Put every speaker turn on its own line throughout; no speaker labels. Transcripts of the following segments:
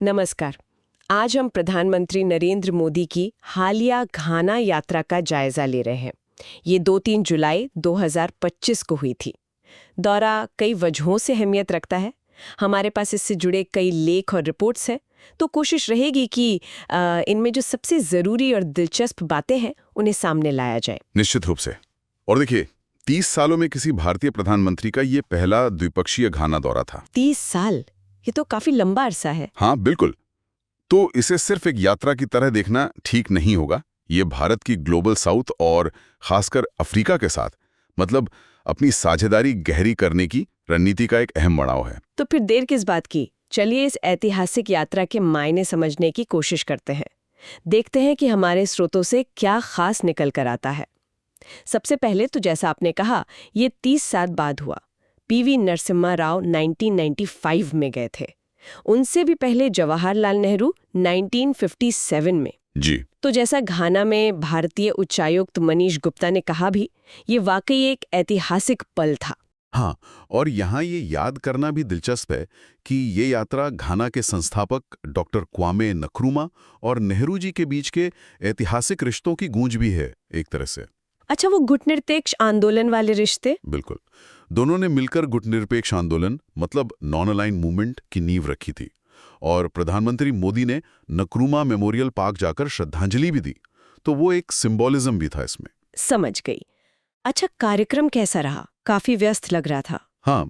नमस्कार। आज हम प्रधानमंत्री नरेंद्र मोदी की हालिया घाना यात्रा का जायजा ले रहे हैं। ये 2-3 जुलाई 2025 को हुई थी। दौरा कई वजहों से अहमियत रखता है। हमारे पास इससे जुड़े कई लेख और रिपोर्ट्स हैं, तो कोशिश रहेगी कि इनमें जो सबसे ज़रूरी और दिलचस्प बातें हैं उन्हें सामने लाया जाए।
निश्चित रूप से। और देखिए, 30 सालों में किसी भारतीय प्रधानमंत्री का ये पहला द्विपक्षीय घाना दौरा था।
30 साल, ये तो काफ़ी लंबा अरसा है।
हाँ, बिल्कुल। तो इसे सिर्फ एक यात्रा की तरह देखना ठीक नहीं होगा। ये भारत की ग्लोबल साउथ और खासकर अफ्रीका के साथ मतलब अपनी साझेदारी गहरी करने की रणनीति का एक अहम पड़ाव है।
तो फिर देर किस बात की? चलिए इस ऐतिहासिक यात्रा के मायने समझने की कोशिश करते हैं। देखते हैं कि हमारे स्रोतों से क्या खास निकल कर आता है। सबसे पहले तो जैसा आपने कहा, ये 30 साल बाद हुआ। पीवी नरसिम्हा राव 1995 में गए थे। उनसे भी पहले जवाहरलाल नेहरू 1957 में।
जी।
तो जैसा घाना में भारतीय उच्चायुक्त मनीष गुप्ता ने कहा भी, ये वाकई एक ऐतिहासिक पल था।
हाँ, और यहाँ ये याद करना भी दिलचस्प है कि ये यात्रा घाना के संस्थापक डॉक्टर क्वामे नक्रूमा और नेहरू जी के बीच के ऐतिहासिक रिश्तों की गूंज भी है एक तरह से।
अच्छा, वो गुटनिरपेक्ष आंदोलन वाले रिश्ते?
बिल्कुल। दोनों ने मिलकर गुटनिरपेक्ष आंदोलन मतलब नॉन अलाइन मूवमेंट की नींव रखी थी और प्रधानमंत्री मोदी ने नक्रूमा मेमोरियल पार्क जाकर श्रद्धांजलि भी दी। तो वो एक सिंबॉलिज्म भी था इसमें।
समझ गई। अच्छा, कार्यक्रम कैसा रहा? काफी व्यस्त लग रहा था।
हाँ,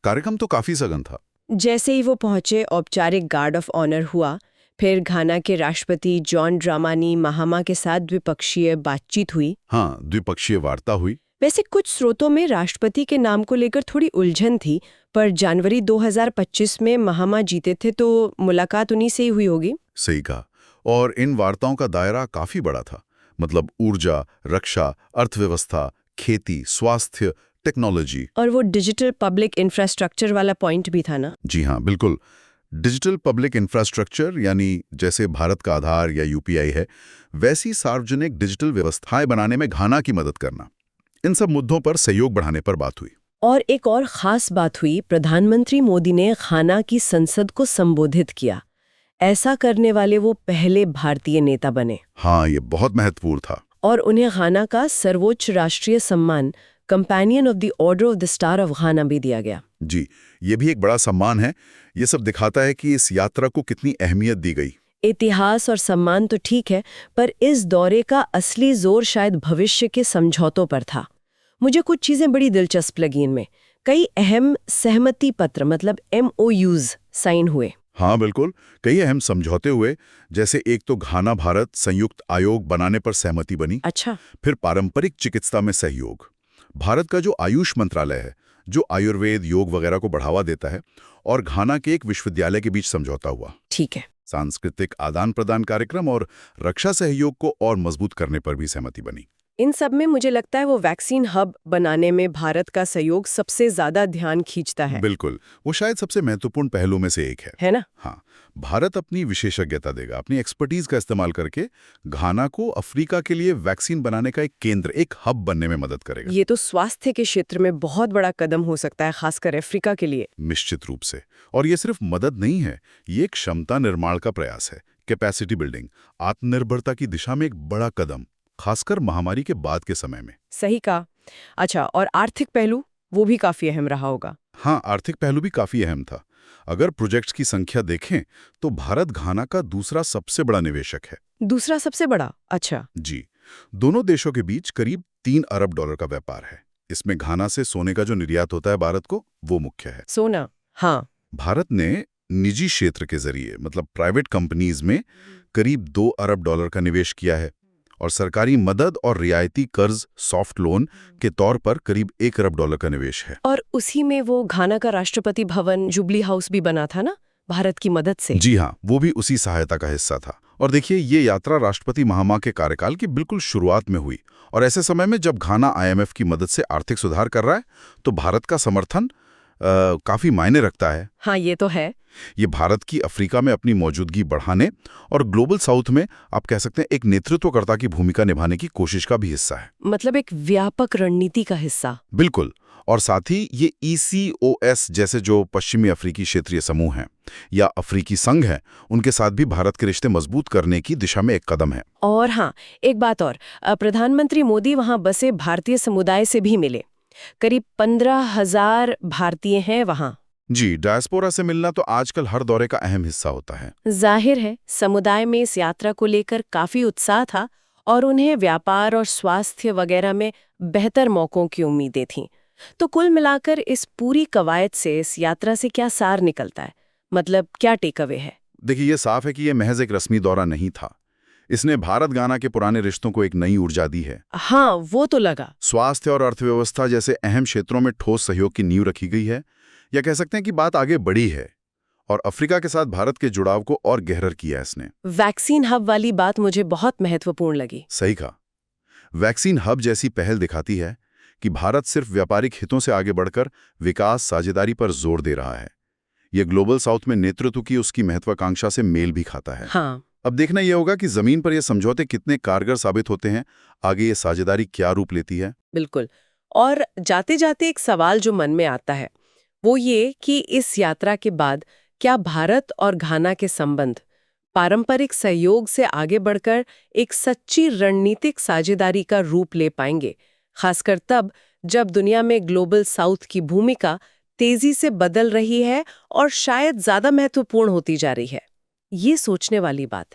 कार्यक्रम तो काफी सघन था।
जैसे ही वो पहुंचे, औपचारिक गार्ड ऑफ ऑनर हुआ, फिर घाना के राष्ट्रपति जॉन ड्रामानी महामा के साथ द्विपक्षीय बातचीत हुई।
हाँ, द्विपक्षीय वार्ता हुई।
वैसे कुछ स्रोतों में राष्ट्रपति के नाम को लेकर थोड़ी उलझन थी, पर जनवरी 2025 में महामा जीते थे, तो मुलाकात उन्हीं से ही हुई होगी।
सही कहा। और इन वार्ताओं का दायरा काफी बड़ा था। मतलब ऊर्जा, रक्षा, अर्थव्यवस्था, खेती, स्वास्थ्य, टेक्नोलॉजी।
और वो डिजिटल पब्लिक इंफ्रास्ट्रक्चर वाला पॉइंट भी था ना?
जी हाँ, बिल्कुल। डिजिटल पब्लिक इंफ्रास्ट्रक्चर यानी जैसे भारत का आधार या यूपीआई है, वैसी सार्वजनिक डिजिटल व्यवस्थाएं बनाने में घाना की मदद करना। इन सब मुद्दों पर सहयोग बढ़ाने पर बात हुई।
और एक और खास बात हुई, प्रधानमंत्री मोदी ने घाना की संसद को संबोधित किया। ऐसा करने वाले वो पहले भारतीय नेता बने।
हाँ, ये बहुत महत्वपूर्ण था।
और उन्हें घाना का सर्वोच्च राष्ट्रीय सम्मान companion of the order of the star of घाना भी दिया गया।
जी, ये भी एक बड़ा सम्मान है। ये सब दिखाता है कि इस यात्रा को कितनी अहमियत दी गई।
इतिहास और सम्मान तो ठीक है, पर इस दौरे का असली जोर शायद भविष्य के समझौतों पर था। मुझे कुछ चीजें बड़ी दिलचस्प लगी इनमें। कई अहम सहमति पत्र मतलब MOUs साइन हुए।
हाँ, बिल्कुल। कई अहम समझौते हुए, जैसे एक तो घाना भारत संयुक्त आयोग बनाने पर सहमति बनी।
अच्छा।
फिर पारंपरिक चिकित्सा में सहयोग। भारत का जो आयुष मंत्रालय है, जो आयुर्वेद, योग वगैरह को बढ़ावा देता है, और घाना के एक विश्वविद्यालय के बीच समझौता हुआ।
ठीक है।
सांस्कृतिक आदान प्रदान कार्यक्रम और रक्षा सहयोग को और मजबूत करने पर भी सहमति बनी।
इन सब में मुझे लगता है वो वैक्सीन हब बनाने में भारत का सहयोग सबसे ज्यादा ध्यान खींचता है।
बिल्कुल, वो शायद सबसे महत्वपूर्ण पहलू में से एक है
ना?
हाँ, भारत अपनी विशेषज्ञता देगा, अपनी एक्सपर्टीज का इस्तेमाल करके घाना को अफ्रीका के लिए वैक्सीन बनाने का एक केंद्र, एक हब बनने में मदद करेगा।
ये तो स्वास्थ्य के क्षेत्र में बहुत बड़ा कदम हो सकता है, खासकर अफ्रीका के लिए।
निश्चित रूप से। और ये सिर्फ मदद नहीं है, ये एक क्षमता निर्माण का प्रयास है। कैपेसिटी बिल्डिंग, आत्मनिर्भरता की दिशा में एक बड़ा कदम, खासकर महामारी के बाद के समय में।
सही कहा। अच्छा, और आर्थिक पहलू वो भी काफी अहम रहा होगा।
हाँ, आर्थिक पहलू भी काफी अहम था। अगर प्रोजेक्ट्स की संख्या देखें तो भारत घाना का दूसरा सबसे बड़ा निवेशक है।
दूसरा सबसे बड़ा? अच्छा।
जी, दोनों देशों के बीच करीब $3 अरब का व्यापार है। इसमें घाना से सोने का जो निर्यात होता है भारत को, वो मुख्य है।
सोना? हाँ।
भारत ने निजी क्षेत्र के जरिए मतलब प्राइवेट कंपनीज में करीब $2 अरब का निवेश किया है और सरकारी मदद और रियायती कर्ज सॉफ्ट लोन के तौर पर करीब $1 अरब का निवेश है।
और उसी में वो घाना का राष्ट्रपति भवन जुबली हाउस भी बना था ना, भारत की मदद से?
जी हाँ, वो भी उसी सहायता का हिस्सा था। और देखिए, ये यात्रा राष्ट्रपति महामा के कार्यकाल की बिल्कुल शुरुआत में हुई और ऐसे समय में जब घाना IMF की मदद से आर्थिक सुधार कर रहा है, तो भारत का समर्थन काफी मायने रखता है।
हाँ, ये तो है।
ये भारत की अफ्रीका में अपनी मौजूदगी बढ़ाने और ग्लोबल साउथ में आप कह सकते हैं एक नेतृत्वकर्ता की भूमिका निभाने की कोशिश का भी हिस्सा है।
मतलब एक व्यापक रणनीति का हिस्सा।
बिल्कुल। और साथ ही ये ECOS जैसे जो पश्चिमी अफ्रीकी क्षेत्रीय समूह हैं या अफ्रीकी संघ है, उनके साथ भी भारत के रिश्ते मजबूत करने की दिशा में एक कदम है।
और हाँ, एक बात और, प्रधानमंत्री मोदी वहां बसे भारतीय समुदाय से भी मिले। करीब 15,000 भारतीय हैं वहां।
जी, डायस्पोरा से मिलना तो आजकल हर दौरे का अहम हिस्सा होता है।
जाहिर है समुदाय में इस यात्रा को लेकर काफी उत्साह था और उन्हें व्यापार और स्वास्थ्य वगैरह में बेहतर मौकों की उम्मीदें थीं। तो कुल मिलाकर इस पूरी कवायद से, इस यात्रा से क्या सार निकलता है? मतलब क्या टेक अवे है?
देखिए, ये साफ है कि ये महज एक रस्मी दौरा नहीं था। इसने भारत गाना के पुराने रिश्तों को एक नई ऊर्जा दी है।
हाँ, वो तो लगा।
स्वास्थ्य और अर्थव्यवस्था जैसे अहम क्षेत्रों में ठोस सहयोग की नींव रखी गई है, या कह सकते हैं कि बात आगे बढ़ी है। और अफ्रीका के साथ भारत के जुड़ाव को और गहरा किया इसने।
वैक्सीन हब वाली बात मुझे बहुत महत्वपूर्ण लगी।
सही कहा। वैक्सीन हब जैसी पहल दिखाती है कि भारत सिर्फ व्यापारिक हितों से आगे बढ़कर विकास साझेदारी पर जोर दे रहा है। ये ग्लोबल साउथ में नेतृत्व की उसकी महत्वाकांक्षा से मेल भी खाता है।
हाँ।
अब देखना यह होगा कि जमीन पर ये समझौते कितने कारगर साबित होते हैं, आगे ये साझेदारी क्या रूप लेती है।
बिल्कुल। और जाते जाते एक सवाल जो मन में आता है वो ये कि इस यात्रा के बाद क्या भारत और घाना के संबंध पारंपरिक सहयोग से आगे बढ़कर एक सच्ची रणनीतिक साझेदारी का रूप ले पाएंगे, खासकर तब जब दुनिया में ग्लोबल साउथ की भूमिका तेजी से बदल रही है और शायद ज्यादा महत्वपूर्ण होती जा रही है। ये सोचने वाली बात है।